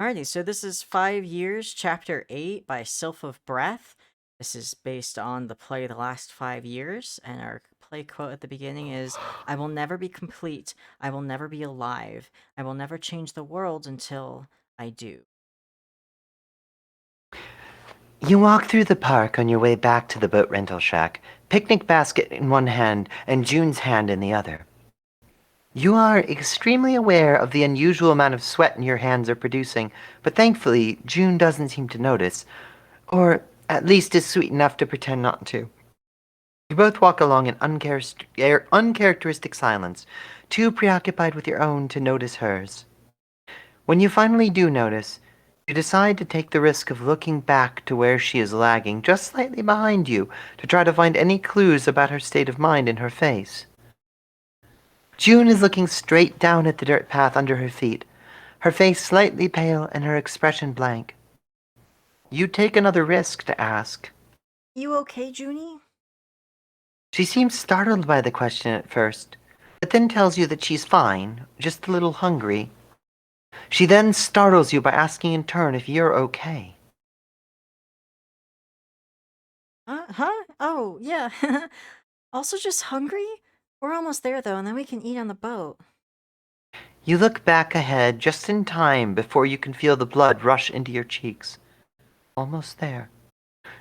Alrighty, so this is 5 Years, Chapter 8 by Sylph of Breath. This is based on the play The Last 5 Years, and our play quote at the beginning is, I will never be complete, I will never be alive, I will never change the world until I do. You walk through the park on your way back to the boat rental shack, picnic basket in one hand and June's hand in the other. You are extremely aware of the unusual amount of sweat your hands are producing, but thankfully, June doesn't seem to notice, or at least is sweet enough to pretend not to. You both walk along in uncharacteristic silence, too preoccupied with your own to notice hers. When you finally do notice, you decide to take the risk of looking back to where she is lagging just slightly behind you to try to find any clues about her state of mind in her face. June is looking straight down at the dirt path under her feet, her face slightly pale and her expression blank. You take another risk to ask. You okay, Junie? She seems startled by the question at first, but then tells you that she's fine, just a little hungry. She then startles you by asking in turn if you're okay. Huh? Oh, yeah. Also just hungry? We're almost there though, and then we can eat on the boat. You look back ahead just in time before you can feel the blood rush into your cheeks. Almost there.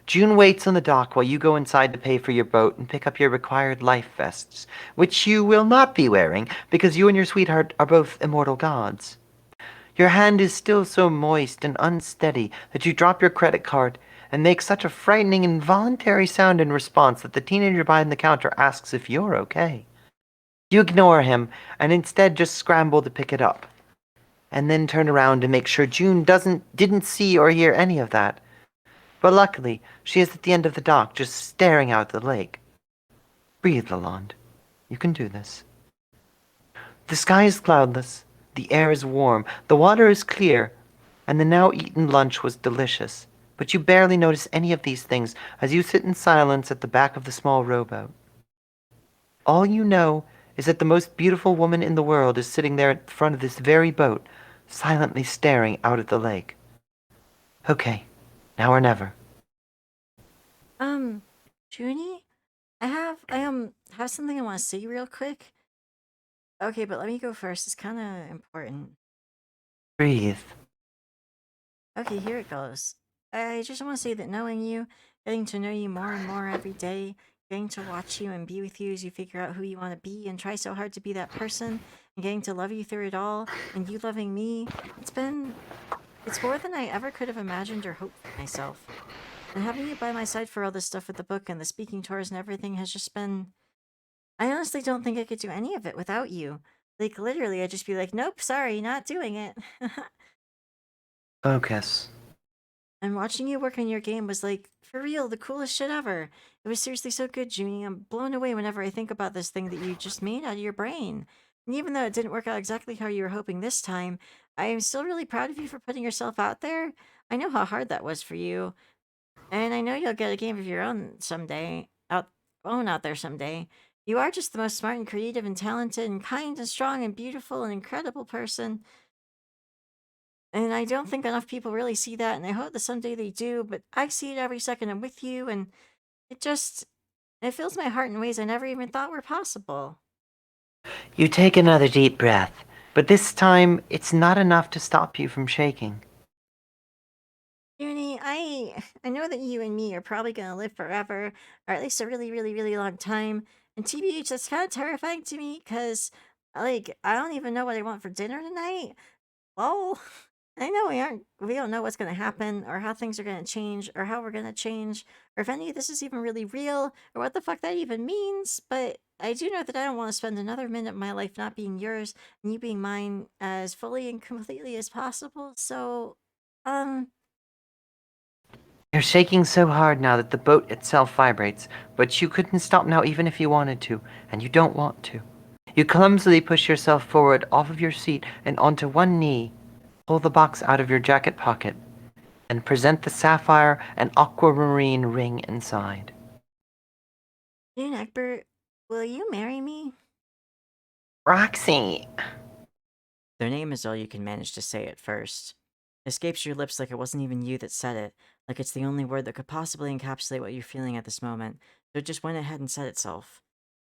June waits on the dock while you go inside to pay for your boat and pick up your required life vests, which you will not be wearing because you and your sweetheart are both immortal gods. Your hand is still so moist and unsteady that you drop your credit card and make such a frightening involuntary sound in response that the teenager behind the counter asks if you're okay. You ignore him and instead just scramble to pick it up, and then turn around to make sure June didn't see or hear any of that. But luckily, she is at the end of the dock, just staring out at the lake. Breathe, Lalonde. You can do this. The sky is cloudless, the air is warm, the water is clear, and the now-eaten lunch was delicious. But you barely notice any of these things as you sit in silence at the back of the small rowboat. All you know is that the most beautiful woman in the world is sitting there at the front of this very boat, silently staring out at the lake. Okay, now or never. Um, Junie? I have something I want to say real quick. Okay, but let me go first. It's kind of important. Breathe. Okay, here it goes. I just want to say that knowing you, getting to know you more and more every day, getting to watch you and be with you as you figure out who you want to be and try so hard to be that person, and getting to love you through it all, and you loving me, it's more than I ever could have imagined or hoped for myself. And having you by my side for all this stuff with the book and the speaking tours and everything has just been. I honestly don't think I could do any of it without you. Like, literally, I'd just be like, nope, sorry, not doing it. Focus. And watching you work on your game was like, for real, the coolest shit ever. It was seriously so good, Junie. I'm blown away whenever I think about this thing that you just made out of your brain. And even though it didn't work out exactly how you were hoping this time, I am still really proud of you for putting yourself out there. I know how hard that was for you. And I know you'll get a game of your own someday. Out there someday. You are just the most smart and creative and talented and kind and strong and beautiful and incredible person. And I don't think enough people really see that, and I hope that someday they do, but I see it every second I'm with you, and it just it fills my heart in ways I never even thought were possible. You take another deep breath, but this time it's not enough to stop you from shaking. Junie, I know that you and me are probably gonna live forever, or at least a really, really, really long time. And TBH, that's kind of terrifying to me, because like I don't even know what I want for dinner tonight. Well, I know we don't know what's gonna happen or how things are gonna change or how we're gonna change or if any of this is even really real or what the fuck that even means, but I do know that I don't want to spend another minute of my life not being yours and you being mine as fully and completely as possible. So, um, You're shaking so hard now that the boat itself vibrates, but you couldn't stop now even if you wanted to, and you don't want to. You clumsily push yourself forward off of your seat and onto one knee, pull the box out of your jacket pocket, and present the sapphire and aquamarine ring inside. June Egbert, will you marry me? Roxy! Their name is all you can manage to say at first. It escapes your lips like it wasn't even you that said it, like it's the only word that could possibly encapsulate what you're feeling at this moment, so it just went ahead and said itself.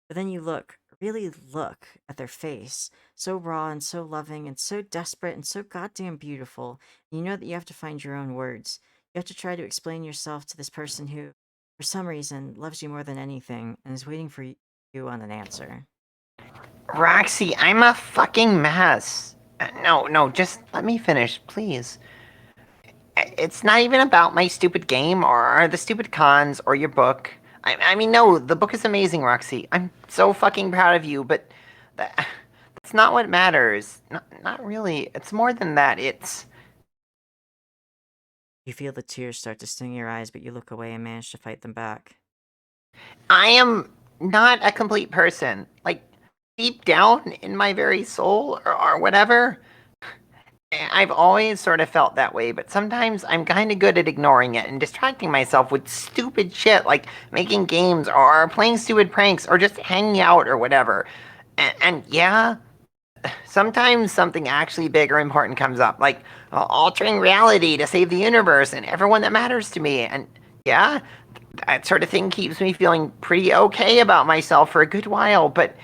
But then you look, really look, at their face, so raw and so loving and so desperate and so goddamn beautiful, and you know that you have to find your own words. You have to try to explain yourself to this person who, for some reason, loves you more than anything and is waiting for you on an answer. Roxy, I'm a fucking mess. No, just let me finish, please. It's not even about my stupid game or the stupid cons or your book. I mean, no, the book is amazing, Roxy. I'm so fucking proud of you, but that's not what matters. Not really. It's more than that. You feel the tears start to sting your eyes, but you look away and manage to fight them back. I am not a complete person. Like, deep down in my very soul or whatever, I've always sort of felt that way, but sometimes I'm kind of good at ignoring it and distracting myself with stupid shit like making games or playing stupid pranks or just hanging out or whatever. And yeah, sometimes something actually big or important comes up, like altering reality to save the universe and everyone that matters to me. And yeah, that sort of thing keeps me feeling pretty okay about myself for a good while, but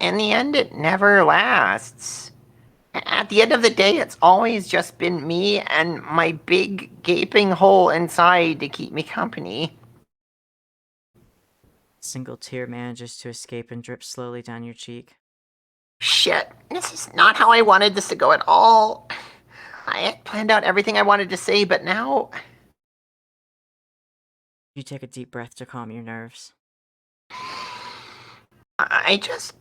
in the end, it never lasts. At the end of the day, it's always just been me and my big gaping hole inside to keep me company. A single tear manages to escape and drips slowly down your cheek. Shit, this is not how I wanted this to go at all. I had planned out everything I wanted to say, but now. You take a deep breath to calm your nerves. I just.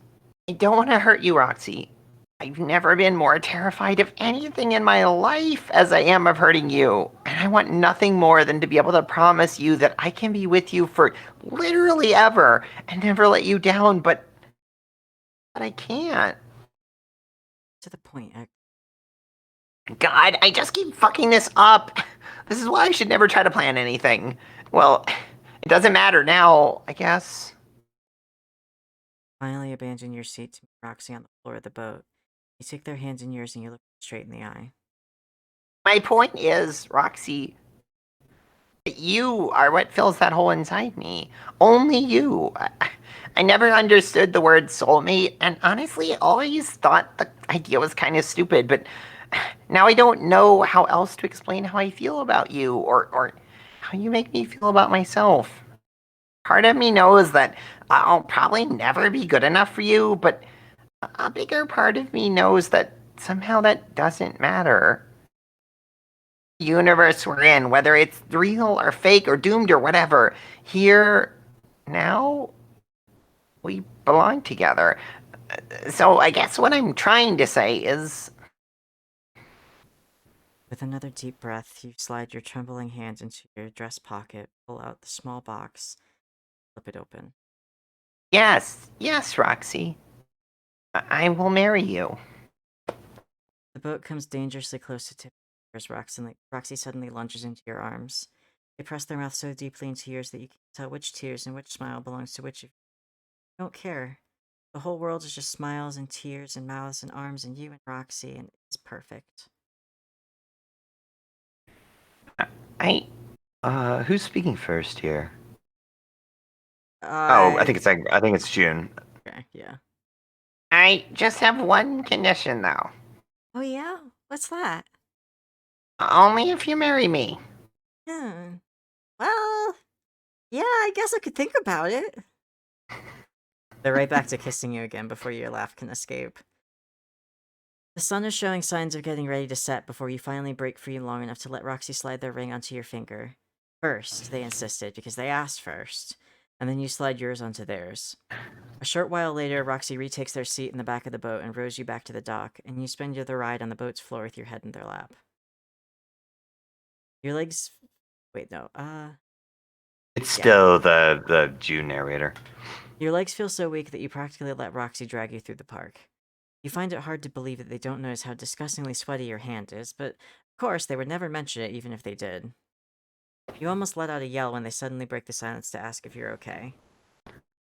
I don't want to hurt you, Roxy. I've never been more terrified of anything in my life as I am of hurting you. And I want nothing more than to be able to promise you that I can be with you for literally ever and never let you down, but I can't. To the point, God, I just keep fucking this up. This is why I should never try to plan anything. Well, it doesn't matter now, I guess. Finally abandon your seat to meet Roxy on the floor of the boat. You take their hands in yours and you look straight in the eye. My point is, Roxy, you are what fills that hole inside me. Only you. I never understood the word soulmate, and honestly, I always thought the idea was kind of stupid, but now I don't know how else to explain how I feel about you, or how you make me feel about myself. Part of me knows that I'll probably never be good enough for you, but a bigger part of me knows that somehow that doesn't matter. Universe we're in, whether it's real or fake or doomed or whatever, here, now, we belong together. So I guess what I'm trying to say is. With another deep breath, you slide your trembling hand into your dress pocket, pull out the small box, flip it open. Yes, Roxy. I will marry you. The boat comes dangerously close to tipping as Roxy suddenly lunges into your arms. They press their mouth so deeply into yours that you can't tell which tears and which smile belongs to which of you. You don't care. The whole world is just smiles and tears and mouths and arms and you and Roxy, and it's perfect. I. Who's speaking first here? Oh, I. I think it's June. Okay, yeah. I just have one condition, though. Oh, yeah? What's that? Only if you marry me. Hmm. Well, yeah, I guess I could think about it. They're right back to kissing you again before your laugh can escape. The sun is showing signs of getting ready to set before you finally break free long enough to let Roxy slide their ring onto your finger. First, they insisted, because they asked first, and then you slide yours onto theirs. A short while later, Roxy retakes their seat in the back of the boat and rows you back to the dock, and you spend the ride on the boat's floor with your head in their lap. Your legs... Wait, no, It's yeah. still the June narrator. Your legs feel so weak that you practically let Roxy drag you through the park. You find it hard to believe that they don't notice how disgustingly sweaty your hand is, but of course they would never mention it even if they did. You almost let out a yell when they suddenly break the silence to ask if you're okay.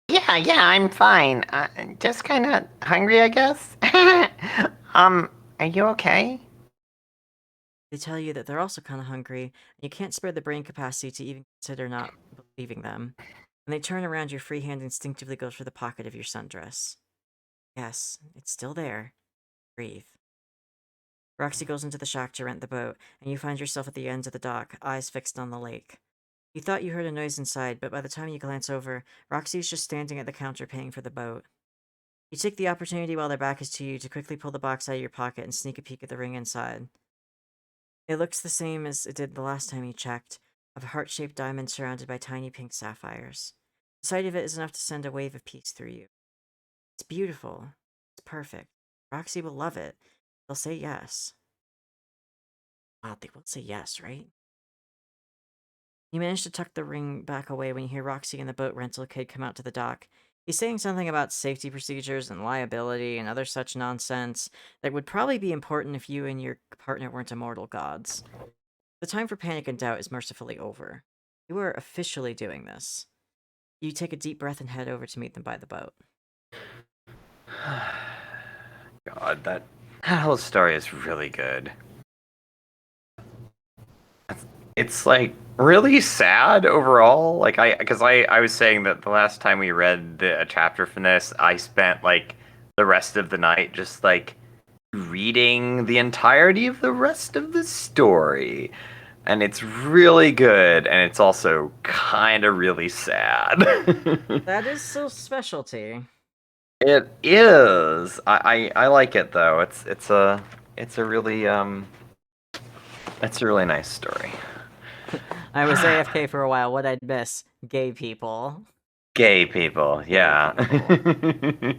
Yeah, I'm fine. Just kind of hungry, I guess. Are you okay? They tell you that they're also kind of hungry, and you can't spare the brain capacity to even consider not believing them. When they turn around, your free hand instinctively goes for the pocket of your sundress. Yes, it's still there. Breathe. Roxy goes into the shack to rent the boat, and you find yourself at the end of the dock, eyes fixed on the lake. You thought you heard a noise inside, but by the time you glance over, Roxy is just standing at the counter paying for the boat. You take the opportunity while their back is to you to quickly pull the box out of your pocket and sneak a peek at the ring inside. It looks the same as it did the last time you checked, of a heart-shaped diamond surrounded by tiny pink sapphires. The sight of it is enough to send a wave of peace through you. It's beautiful. It's perfect. Roxy will love it. They'll say yes. Wow, they will say yes, right? You manage to tuck the ring back away when you hear Roxy and the boat rental kid come out to the dock. He's saying something about safety procedures and liability and other such nonsense that would probably be important if you and your partner weren't immortal gods. The time for panic and doubt is mercifully over. You are officially doing this. You take a deep breath and head over to meet them by the boat. God, that whole story is really good. It's like really sad overall. Like I was saying that the last time we read a chapter from this, I spent like the rest of the night just like reading the entirety of the rest of the story. And it's really good, and it's also kind of really sad. That is so specialty. It is. I like it though. It's a really it's a really nice story. I was AFK for a while. What I'd miss? Gay people. Gay people, yeah. Gay people.